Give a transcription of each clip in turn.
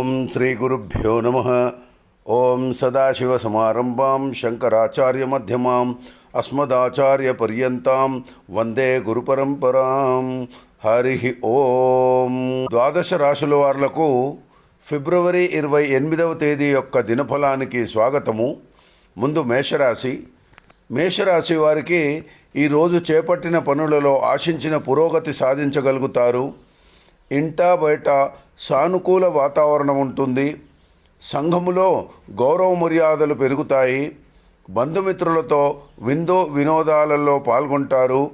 ఓం శ్రీ గురుభ్యో నమ. ఓం సదాశివసమారంభాం శంకరాచార్యమధ్యమాం అస్మదాచార్యపర్యంతాం వందే గురుపరంపరాం. హరి ఓం. ద్వాదశ రాశుల వార్లకు ఫిబ్రవరి 28వ తేదీ యొక్క దినఫలానికి స్వాగతము. ముందు మేషరాశి. మేషరాశి వారికి ఈరోజు చేపట్టిన పనులలో ఆశించిన పురోగతి సాధించగలుగుతారు. ఇంటా బయట సానుకూల వాతావరణం ఉంటుంది. సంఘములో గౌరవ మర్యాదలు పెరుగుతాయి. బంధుమిత్రులతో విందు వినోదాలలో పాల్గొంటారు.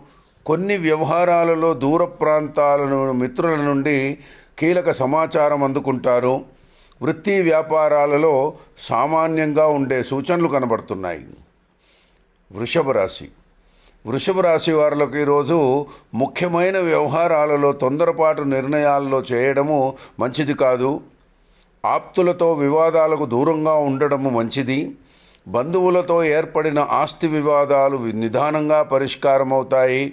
కొన్ని వ్యవహారాలలో దూర ప్రాంతాలను మిత్రుల నుండి కీలక సమాచారం అందుకుంటారు. వృత్తి వ్యాపారాలలో సామాన్యంగా ఉండే సూచనలు కనబడుతున్నాయి. వృషభ రాశి. వృషభ రాశి వారులకు ఈరోజు ముఖ్యమైన వ్యవహారాలలో తొందరపాటు నిర్ణయాల్లో చేయడము మంచిది కాదు. ఆప్తులతో వివాదాలకు దూరంగా ఉండడము మంచిది. బంధువులతో ఏర్పడిన ఆస్తి వివాదాలు నిదానంగా పరిష్కారమవుతాయి.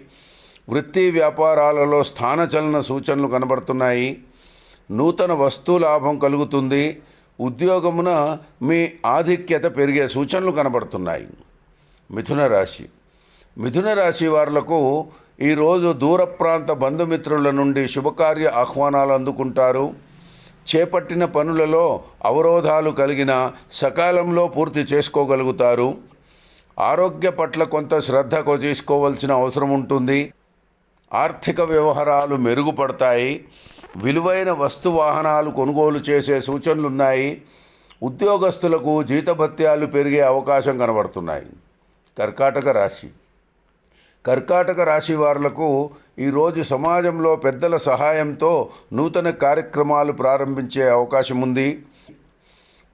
వృత్తి వ్యాపారాలలో స్థానచలన సూచనలు కనబడుతున్నాయి. నూతన వస్తు లాభం కలుగుతుంది. ఉద్యోగమున మీ ఆధిక్యత పెరిగే సూచనలు కనబడుతున్నాయి. మిథున రాశి. మిథున రాశి వారులకు ఈరోజు దూర ప్రాంత బంధుమిత్రుల నుండి శుభకార్య ఆహ్వానాలు అందుకుంటారు. చేపట్టిన పనులలో అవరోధాలు కలిగిన సకాలంలో పూర్తి చేసుకోగలుగుతారు. ఆరోగ్య పట్ల కొంత శ్రద్ధ తీసుకోవాల్సిన అవసరం ఉంటుంది. ఆర్థిక వ్యవహారాలు మెరుగుపడతాయి. విలువైన వస్తు వాహనాలు కొనుగోలు చేసే సూచనలున్నాయి. ఉద్యోగస్తులకు జీతభత్యాలు పెరిగే అవకాశం కనబడుతున్నాయి. కర్కాటక రాశి. కర్కాటక రాశి వారులకు ఈరోజు సమాజంలో పెద్దల సహాయంతో నూతన కార్యక్రమాలు ప్రారంభించే అవకాశం ఉంది.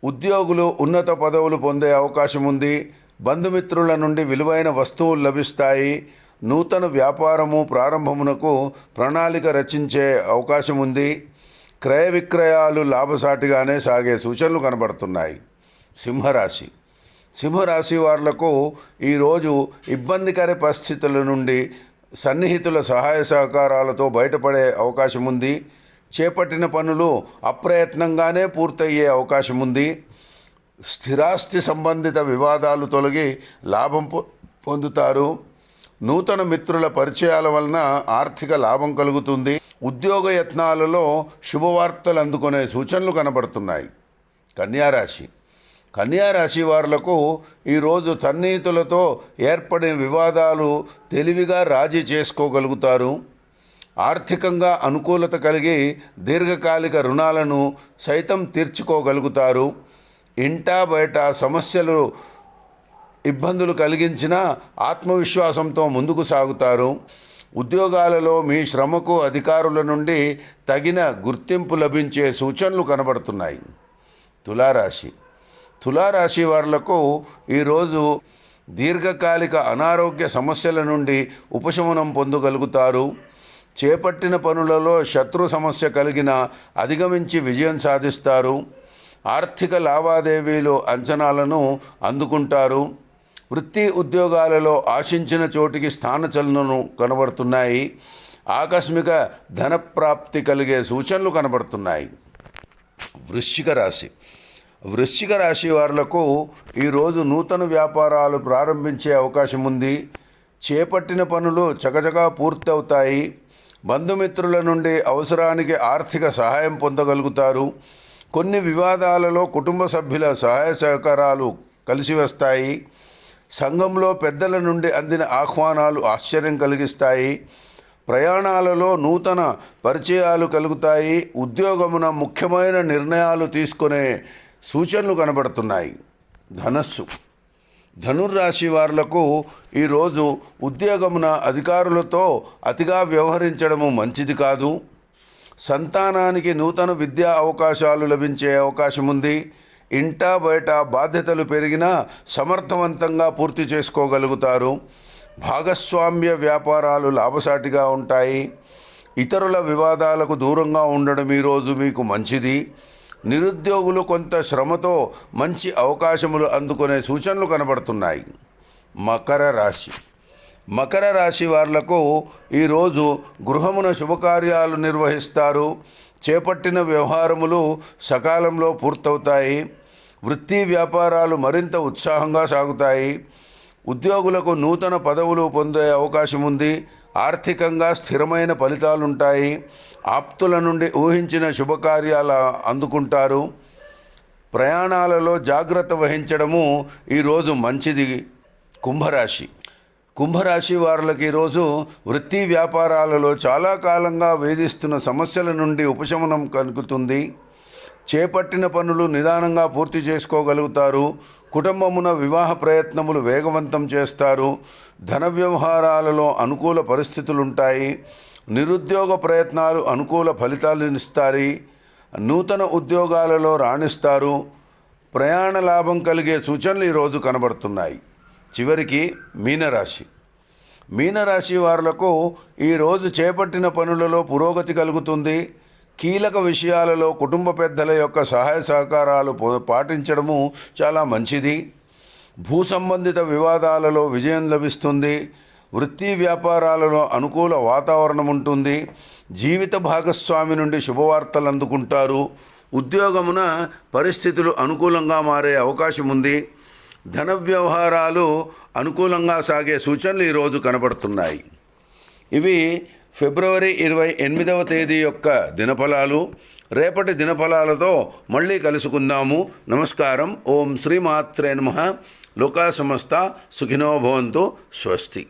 ఉద్యోగులు ఉన్నత పదవులు పొందే అవకాశం ఉంది. బంధుమిత్రుల నుండి విలువైన వస్తువులు లభిస్తాయి. నూతన వ్యాపారము ప్రారంభమునకు ప్రణాళిక రచించే అవకాశం ఉంది. క్రయ విక్రయాలు లాభసాటిగానే సాగే సూచనలు కనబడుతున్నాయి. సింహరాశి. సింహరాశి వారులకు ఈరోజు ఇబ్బందికర పరిస్థితుల నుండి సన్నిహితుల సహాయ సహకారాలతో బయటపడే అవకాశం ఉంది. చేపట్టిన పనులు అప్రయత్నంగానే పూర్తయ్యే అవకాశం ఉంది. స్థిరాస్తి సంబంధిత వివాదాలు తొలగి లాభం పొందుతారు. నూతన మిత్రుల పరిచయాల వలన ఆర్థిక లాభం కలుగుతుంది. ఉద్యోగ యత్నాలలో శుభవార్తలు అందుకునే సూచనలు కనబడుతున్నాయి. కన్యారాశి. కన్యారాశి వారులకు ఈరోజు సన్నిహితులతో ఏర్పడిన వివాదాలు తెలివిగా రాజీ చేసుకోగలుగుతారు. ఆర్థికంగా అనుకూలత కలిగి దీర్ఘకాలిక రుణాలను సైతం తీర్చుకోగలుగుతారు. ఇంటా బయట సమస్యలు ఇబ్బందులు కలిగించిన ఆత్మవిశ్వాసంతో ముందుకు సాగుతారు. ఉద్యోగాలలో మీ శ్రమకు అధికారుల నుండి తగిన గుర్తింపు లభించే సూచనలు కనబడుతున్నాయి. తులారాశి. తులారాశి వారులకు ఈరోజు దీర్ఘకాలిక అనారోగ్య సమస్యల నుండి ఉపశమనం పొందగలుగుతారు. చేపట్టిన పనులలో శత్రు సమస్య కలిగిన అధిగమించి విజయం సాధిస్తారు. ఆర్థిక లావాదేవీలు అంచనాలను అందుకుంటారు. వృత్తి ఉద్యోగాలలో ఆశించిన చోటికి స్థానచలనలు కనబడుతున్నాయి. ఆకస్మిక ధనప్రాప్తి కలిగే సూచనలు కనబడుతున్నాయి. వృశ్చిక రాశి. వృశ్చిక రాశి వారులకు ఈరోజు నూతన వ్యాపారాలు ప్రారంభించే అవకాశం ఉంది. చేపట్టిన పనులు చకచకా పూర్తవుతాయి. బంధుమిత్రుల నుండి అవసరానికి ఆర్థిక సహాయం పొందగలుగుతారు. కొన్ని వివాదాలలో కుటుంబ సభ్యుల సహాయ సహకారాలు కలిసి వస్తాయి. సంఘంలో పెద్దల నుండి అందిన ఆహ్వానాలు ఆశ్చర్యం కలిగిస్తాయి. ప్రయాణాలలో నూతన పరిచయాలు కలుగుతాయి. ఉద్యోగమున ముఖ్యమైన నిర్ణయాలు తీసుకునే సూచనలు కనబడుతున్నాయి. ధనస్సు. ధనుర్రాశి వారులకు ఈరోజు ఉద్యోగమున అధికారులతో అతిగా వ్యవహరించడము మంచిది కాదు. సంతానానికి నూతన విద్యా అవకాశాలు లభించే అవకాశం ఉంది. ఇంటా బయట బాధ్యతలు పెరిగినా సమర్థవంతంగా పూర్తి చేసుకోగలుగుతారు. భాగస్వామ్య వ్యాపారాలు లాభసాటిగా ఉంటాయి. ఇతరుల వివాదాలకు దూరంగా ఉండడం ఈరోజు మీకు మంచిది. నిరుద్యోగులు కొంత శ్రమతో మంచి అవకాశములు అందుకునే సూచనలు కనబడుతున్నాయి. మకర రాశి. మకర రాశి వాళ్లకు ఈరోజు గృహమున శుభకార్యాలు నిర్వహిస్తారు. చేపట్టిన వ్యవహారములు సకాలంలో పూర్తవుతాయి. వృత్తి వ్యాపారాలు మరింత ఉత్సాహంగా సాగుతాయి. ఉద్యోగులకు నూతన పదవులు పొందే అవకాశం ఉంది. ఆర్థికంగా స్థిరమైన ఫలితాలుంటాయి. ఆప్తుల నుండి ఊహించిన శుభకార్యాలు అందుకుంటారు. ప్రయాణాలలో జాగ్రత్త వహించడము ఈరోజు మంచిది. కుంభరాశి వారులకు ఈరోజు వృత్తి వ్యాపారాలలో చాలా కాలంగా వేధిస్తున్న సమస్యల నుండి ఉపశమనం కలుగుతుంది. చేపట్టిన పనులు నిదానంగా పూర్తి చేసుకోగలుగుతారు. కుటుంబమున వివాహ ప్రయత్నములు వేగవంతం చేస్తారు. ధన వ్యవహారాలలో అనుకూల పరిస్థితులుంటాయి. నిరుద్యోగ ప్రయత్నాలు అనుకూల ఫలితాలు ఇస్తాయి. నూతన ఉద్యోగాలలో రాణిస్తారు. ప్రయాణ లాభం కలిగే సూచనలు ఈరోజు కనబడుతున్నాయి. చివరికి మీనరాశి వారులకు ఈరోజు చేపట్టిన పనులలో పురోగతి కలుగుతుంది. కీలక విషయాలలో కుటుంబ పెద్దల యొక్క సహాయ సహకారాలు పాటించడము చాలా మంచిది. భూ సంబంధిత వివాదాలలో విజయం లభిస్తుంది. వృత్తి వ్యాపారాలలో అనుకూల వాతావరణం ఉంటుంది. జీవిత భాగస్వామి నుండి శుభవార్తలు అందుకుంటారు. ఉద్యోగమున పరిస్థితులు అనుకూలంగా మారే అవకాశం ఉంది. ధన వ్యవహారాలు అనుకూలంగా సాగే సూచనలు ఈరోజు కనబడుతున్నాయి. ఇవి ఫిబ్రవరి 28వ తేదీ యొక్క దినఫలాలు. రేపటి దినఫలాలతో మళ్ళీ కలుసుకుందాము. నమస్కారం. ఓం శ్రీమాత్రే నమః. లోకా సమస్త సుఖినో భవంతు. స్వస్తి.